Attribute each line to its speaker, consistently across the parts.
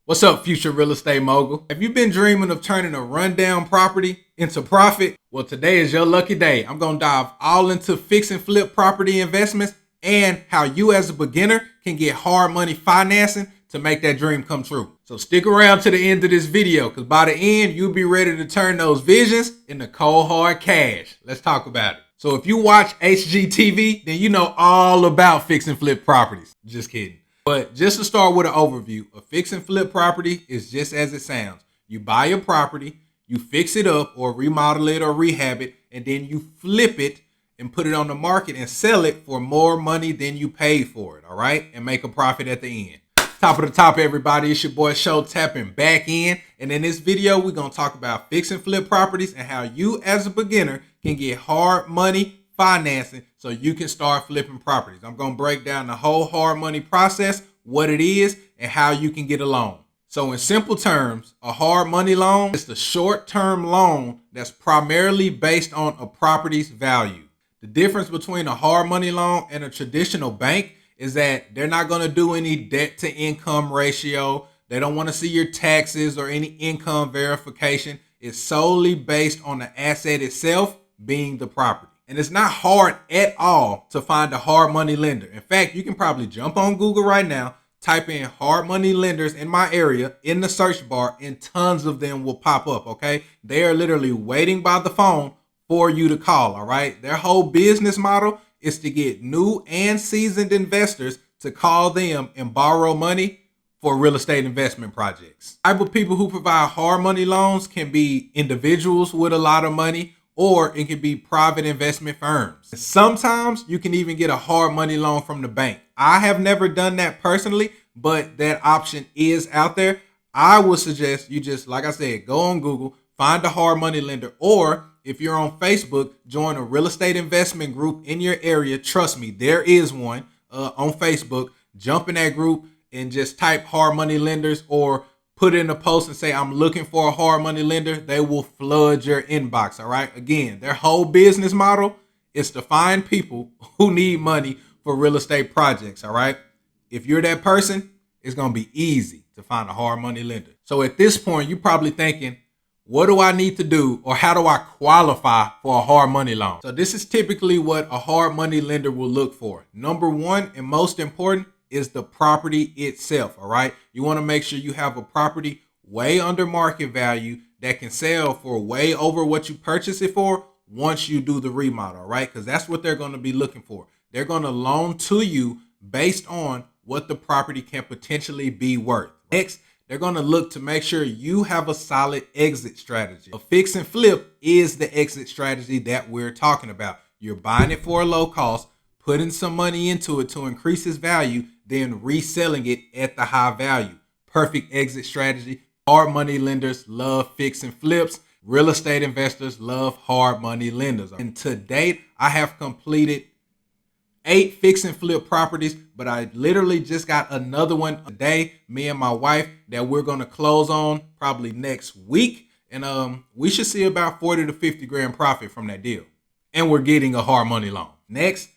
Speaker 1: What's up, future real estate mogul? Have you been dreaming of turning a rundown property into profit? Well, today is your lucky day. I'm going to dive all into fix and flip property investments and how you as a beginner can get hard money financing to make that dream come true. So stick around to the end of this video, because by the end, you'll be ready to turn those visions into cold hard cash. Let's talk about it. So if you watch HGTV, then you know all about fix and flip properties. Just kidding. But just to start with an overview, a fix and flip property is just as it sounds. You buy a property, you fix it up or remodel it or rehab it, and then you flip it and put it on the market and sell it for more money than you paid for it, all right? And make a profit at the end. Top of the top, everybody. It's your boy Show tapping back in. And in this video, we're going to talk about fix and flip properties and how you as a beginner can get hard money financing so you can start flipping properties. I'm going to break down the whole hard money process, what it is, and how you can get a loan. So in simple terms, a hard money loan is the short-term loan that's primarily based on a property's value. The difference between a hard money loan and a traditional bank is that they're not going to do any debt to income ratio. They don't want to see your taxes or any income verification. It's solely based on the asset itself being the property. And it's not hard at all to find a hard money lender. In fact, you can probably jump on Google right now, type in hard money lenders in my area in the search bar, and tons of them will pop up, okay? They are literally waiting by the phone for you to call, all right? Their whole business model is to get new and seasoned investors to call them and borrow money for real estate investment projects. Type of people who provide hard money loans can be individuals with a lot of money, or it can be private investment firms. Sometimes you can even get a hard money loan from the bank. I have never done that personally, but that option is out there. I would suggest you just, like I said, go on Google, find a hard money lender, or if you're on Facebook, join a real estate investment group in your area. Trust me, there is one on Facebook. Jump in that group and just type hard money lenders, or put in a post and say, I'm looking for a hard money lender. They will flood your inbox, all right? Again, their whole business model is to find people who need money for real estate projects, all right? If you're that person, it's going to be easy to find a hard money lender. So at this point, you're probably thinking, what do I need to do, or how do I qualify for a hard money loan? So this is typically what a hard money lender will look for. Number one, and most important, is the property itself, all right? You want to make sure you have a property way under market value that can sell for way over what you purchase it for once you do the remodel, all right? Because that's what they're going to be looking for. They're going to loan to you based on what the property can potentially be worth. Next, they're going to look to make sure you have a solid exit strategy. A fix and flip is the exit strategy that we're talking about. You're buying it for a low cost, putting some money into it to increase its value, then reselling it at the high value. Perfect exit strategy. Hard money lenders love fix and flips. Real estate investors love hard money lenders. And to date, I have completed 8 fix and flip properties, but I literally just got another one today, me and my wife, that we're going to close on probably next week. And we should see about 40 to 50 grand profit from that deal. And we're getting a hard money loan. Next,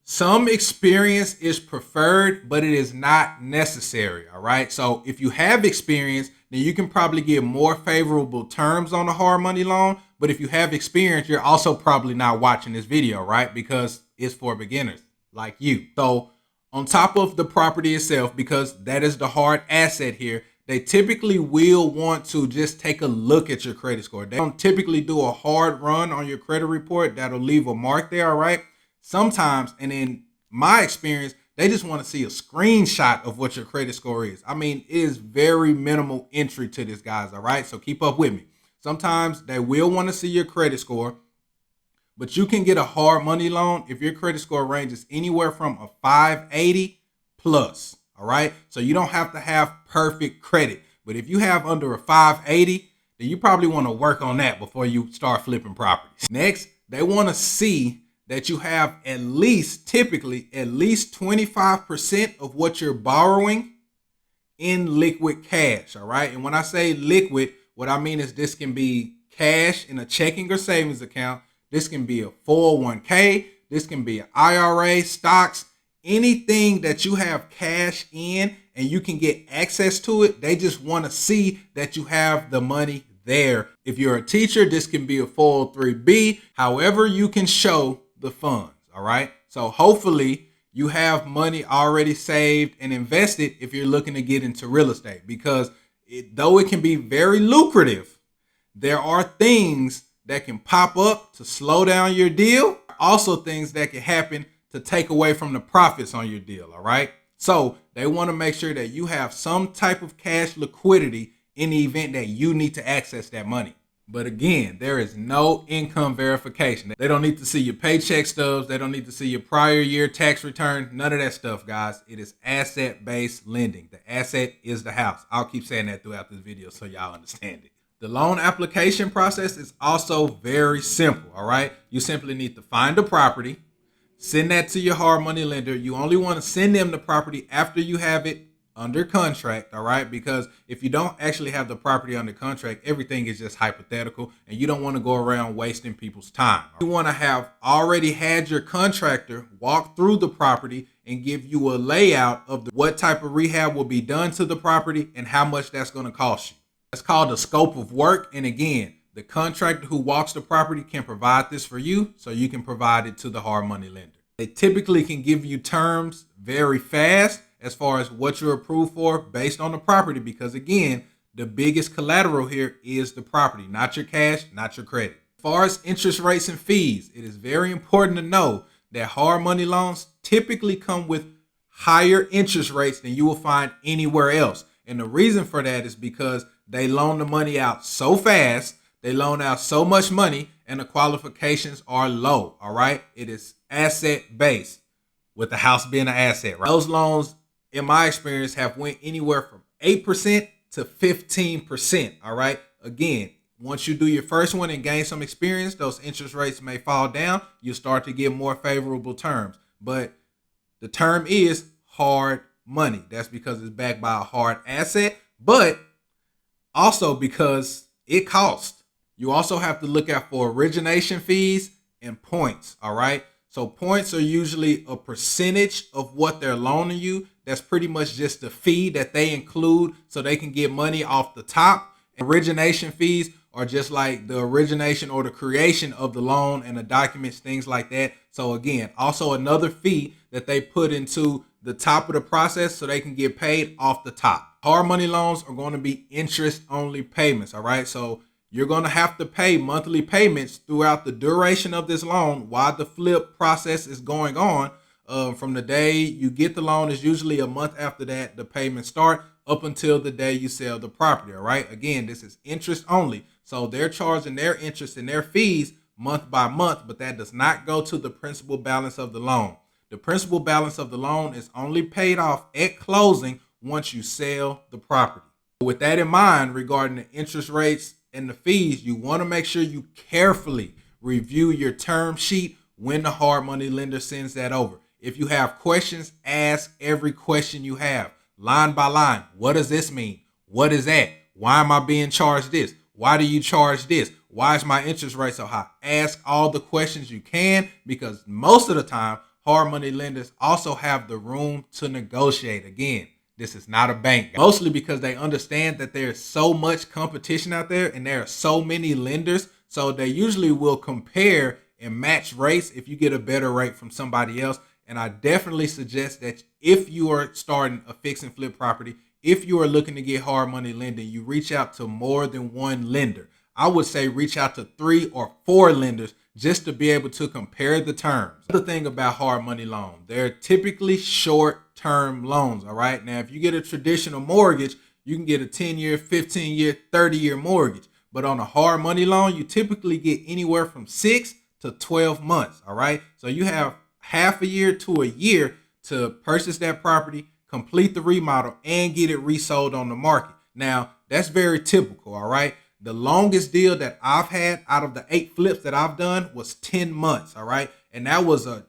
Speaker 1: some experience is preferred, but it is not necessary, all right? So if you have experience, then you can probably get more favorable terms on a hard money loan. But if you have experience, you're also probably not watching this video, right? Because it's for beginners like you. So on top of the property itself, because that is the hard asset here, they typically will want to just take a look at your credit score. They don't typically do a hard run on your credit report that'll leave a mark there, all right? Sometimes, and in my experience, they just want to see a screenshot of what your credit score is. I mean, it is very minimal entry to this, guys, all right? So keep up with me. Sometimes they will want to see your credit score, but you can get a hard money loan if your credit score ranges anywhere from a 580 plus, all right? So you don't have to have perfect credit. But if you have under a 580, then you probably want to work on that before you start flipping properties. Next, they want to see that you have at least, typically, at least 25% of what you're borrowing in liquid cash, all right? And when I say liquid, what I mean is this can be cash in a checking or savings account. This can be a 401k. This can be an IRA, stocks, anything that you have cash in and you can get access to it. They just want to see that you have the money there. If you're a teacher, this can be a 403B. However, you can show the funds. All right. So hopefully you have money already saved and invested if you're looking to get into real estate, because though it can be very lucrative, there are things that can pop up to slow down your deal. Also things that can happen to take away from the profits on your deal. All right. So they want to make sure that you have some type of cash liquidity in the event that you need to access that money. But again, there is no income verification. They don't need to see your paycheck stubs. They don't need to see your prior year tax return. None of that stuff, guys. It is asset-based lending. The asset is the house. I'll keep saying that throughout this video so y'all understand it. The loan application process is also very simple, all right? You simply need to find a property, send that to your hard money lender. You only want to send them the property after you have it under contract, all right? Because if you don't actually have the property under contract, everything is just hypothetical, and you don't want to go around wasting people's time. You want to have already had your contractor walk through the property and give you a layout of what type of rehab will be done to the property and how much that's going to cost you. That's called the scope of work. And again, the contractor who walks the property can provide this for you, so you can provide it to the hard money lender. They typically can give you terms very fast as far as what you're approved for based on the property, because again, the biggest collateral here is the property, not your cash, not your credit. As far as interest rates and fees, it is very important to know that hard money loans typically come with higher interest rates than you will find anywhere else. And the reason for that is because they loan the money out so fast, they loan out so much money, and the qualifications are low, all right? It is asset-based, with the house being an asset, right? Those loans, in my experience, have went anywhere from 8% to 15%, all right? Again, once you do your first one and gain some experience, those interest rates may fall down. You start to get more favorable terms. But the term is hard money. That's because it's backed by a hard asset, but also because it costs. You also have to look out for origination fees and points, all right? So points are usually a percentage of what they're loaning you. That's pretty much just the fee that they include so they can get money off the top. Origination fees are just like the origination or the creation of the loan and the documents, things like that. So again, also another fee that they put into the top of the process so they can get paid off the top. Hard money loans are going to be interest only payments, all right? So you're going to have to pay monthly payments throughout the duration of this loan while the flip process is going on. From the day you get the loan is usually a month after that the payments start up until the day you sell the property, all right? Again, this is interest only. So they're charging their interest and their fees month by month, but that does not go to the principal balance of the loan. The principal balance of the loan is only paid off at closing once you sell the property. With that in mind, regarding the interest rates and the fees, you want to make sure you carefully review your term sheet when the hard money lender sends that over. If you have questions, ask every question you have, line by line. What does this mean? What is that? Why am I being charged this? Why do you charge this? Why is my interest rate so high? Ask all the questions you can, because most of the time, hard money lenders also have the room to negotiate. Again, this is not a bank. Mostly because they understand that there's so much competition out there and there are so many lenders. So they usually will compare and match rates if you get a better rate from somebody else. And I definitely suggest that if you are starting a fix and flip property, if you are looking to get hard money lending, you reach out to more than one lender. I would say reach out to 3 or 4 lenders just to be able to compare the terms. The thing about hard money loans, they're typically short-term loans, all right? Now, if you get a traditional mortgage, you can get a 10-year, 15-year, 30-year mortgage. But on a hard money loan, you typically get anywhere from 6 to 12 months, all right? So you have half a year to a year to purchase that property, complete the remodel, and get it resold on the market. Now, that's very typical, all right? The longest deal that I've had out of the 8 flips that I've done was 10 months, all right? And that was a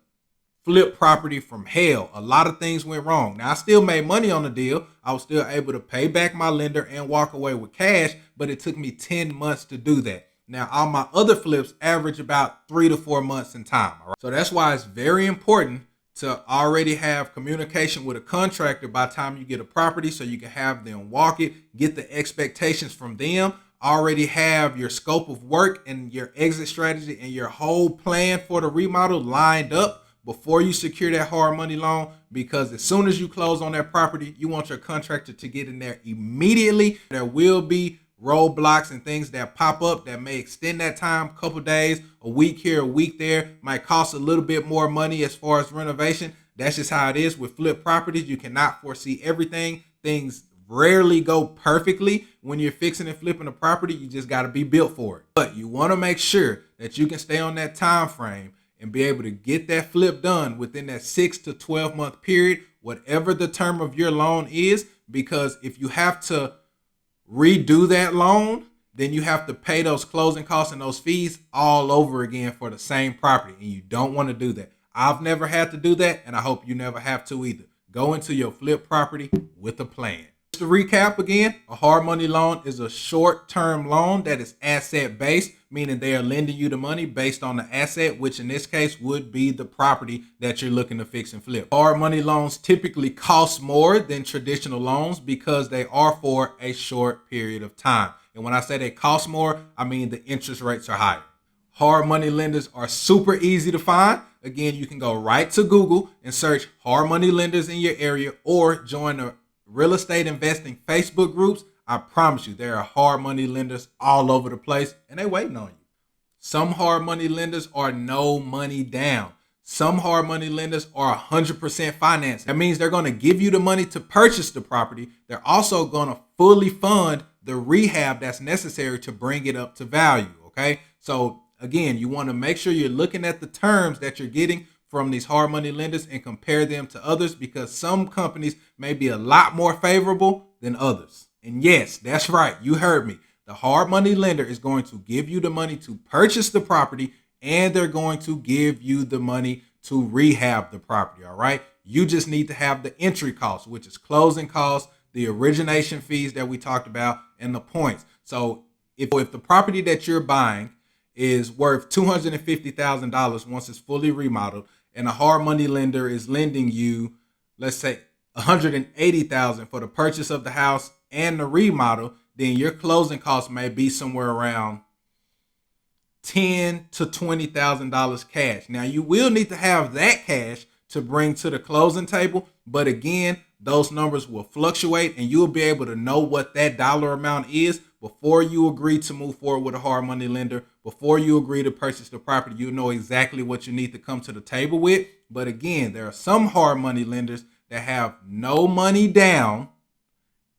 Speaker 1: flip property from hell. A lot of things went wrong. Now, I still made money on the deal. I was still able to pay back my lender and walk away with cash, but it took me 10 months to do that. Now, all my other flips average about 3 to 4 months in time, all right? So that's why it's very important to already have communication with a contractor by the time you get a property so you can have them walk it, get the expectations from them, already have your scope of work and your exit strategy and your whole plan for the remodel lined up before you secure that hard money loan, because as soon as you close on that property, you want your contractor to get in there immediately. There will be roadblocks and things that pop up that may extend that time, a couple days, a week here, a week there, might cost a little bit more money as far as renovation. That's just how it is with flip properties. You cannot foresee everything. Things rarely go perfectly when you're fixing and flipping a property. You just got to be built for it. But you want to make sure that you can stay on that time frame and be able to get that flip done within that 6 to 12 month period, whatever the term of your loan is, because if you have to redo that loan, then you have to pay those closing costs and those fees all over again for the same property, and you don't want to do that. I've never had to do that, and I hope you never have to either. Go into your flip property with a plan. Just to recap again, a hard money loan is a short-term loan that is asset-based, meaning they are lending you the money based on the asset, which in this case would be the property that you're looking to fix and flip. Hard money loans typically cost more than traditional loans because they are for a short period of time. And when I say they cost more, I mean the interest rates are higher. Hard money lenders are super easy to find. Again, you can go right to Google and search hard money lenders in your area or join the real estate investing Facebook groups. I promise you, there are hard money lenders all over the place and they waiting on you. Some hard money lenders are no money down. Some hard money lenders are 100% financing. That means they're going to give you the money to purchase the property. They're also going to fully fund the rehab that's necessary to bring it up to value. Okay. So again, you want to make sure you're looking at the terms that you're getting from these hard money lenders and compare them to others, because some companies may be a lot more favorable than others. And yes, that's right. You heard me. The hard money lender is going to give you the money to purchase the property, and they're going to give you the money to rehab the property. All right. You just need to have the entry costs, which is closing costs, the origination fees that we talked about, and the points. So if the property that you're buying is worth $250,000 once it's fully remodeled, and a hard money lender is lending you, let's say, $180,000 for the purchase of the house and the remodel, then your closing costs may be somewhere around $10,000 to $20,000 cash. Now, you will need to have that cash to bring to the closing table, but again, those numbers will fluctuate, and you'll be able to know what that dollar amount is before you agree to move forward with a hard money lender. Before you agree to purchase the property, you know exactly what you need to come to the table with. But again, there are some hard money lenders that have no money down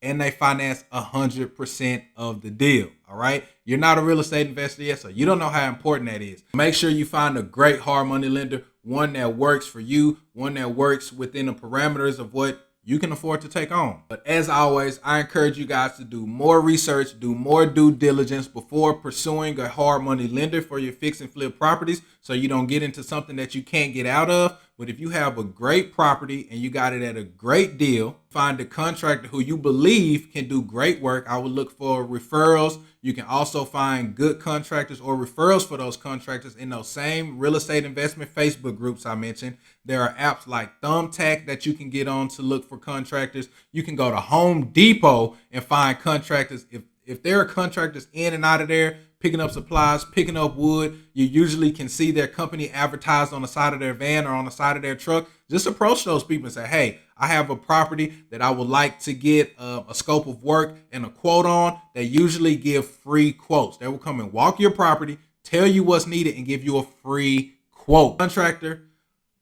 Speaker 1: and they finance 100% of the deal. All right. You're not a real estate investor yet, so you don't know how important that is. Make sure you find a great hard money lender, one that works for you, one that works within the parameters of what you can afford to take on. But as always, I encourage you guys to do more research, do more due diligence before pursuing a hard money lender for your fix and flip properties, so you don't get into something that you can't get out of. But if you have a great property and you got it at a great deal, find a contractor who you believe can do great work. I would look for referrals. You can also find good contractors or referrals for those contractors in those same real estate investment Facebook groups I mentioned. There are apps like Thumbtack that you can get on to look for contractors. You can go to Home Depot and find contractors. If there are contractors in and out of there, picking up supplies, picking up wood, you usually can see their company advertised on the side of their van or on the side of their truck. Just approach those people and say, hey, I have a property that I would like to get a scope of work and a quote on. They usually give free quotes. They will come and walk your property, tell you what's needed, and give you a free quote. Contractor,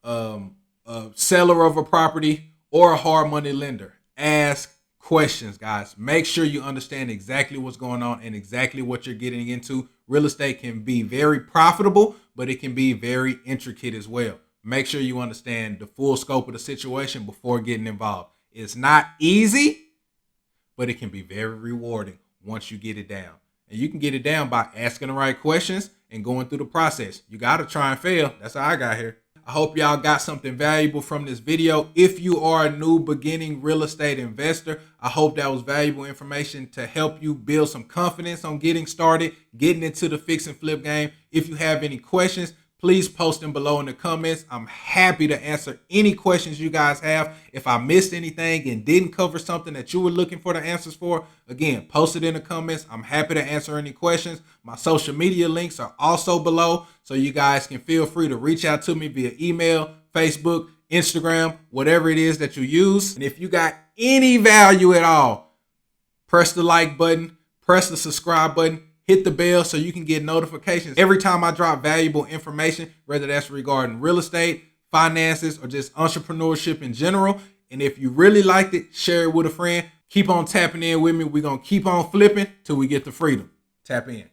Speaker 1: a seller of a property, or a hard money lender, ask questions, guys. Make sure you understand exactly what's going on and exactly what you're getting into. Real estate can be very profitable, but it can be very intricate as well. Make sure you understand the full scope of the situation before getting involved. It's not easy, but it can be very rewarding once you get it down. And you can get it down by asking the right questions and going through the process. You got to try and fail. That's how I got here. I hope y'all got something valuable from this video. If you are a new beginning real estate investor, I hope that was valuable information to help you build some confidence on getting started, getting into the fix and flip game. If you have any questions, please post them below in the comments. I'm happy to answer any questions you guys have. If I missed anything and didn't cover something that you were looking for the answers for, again, post it in the comments. I'm happy to answer any questions. My social media links are also below, so you guys can feel free to reach out to me via email, Facebook, Instagram, whatever it is that you use. And if you got any value at all, press the like button, press the subscribe button, hit the bell so you can get notifications every time I drop valuable information, whether that's regarding real estate, finances, or just entrepreneurship in general. And if you really liked it, share it with a friend. Keep on tapping in with me. We're going to keep on flipping till we get to freedom. Tap in.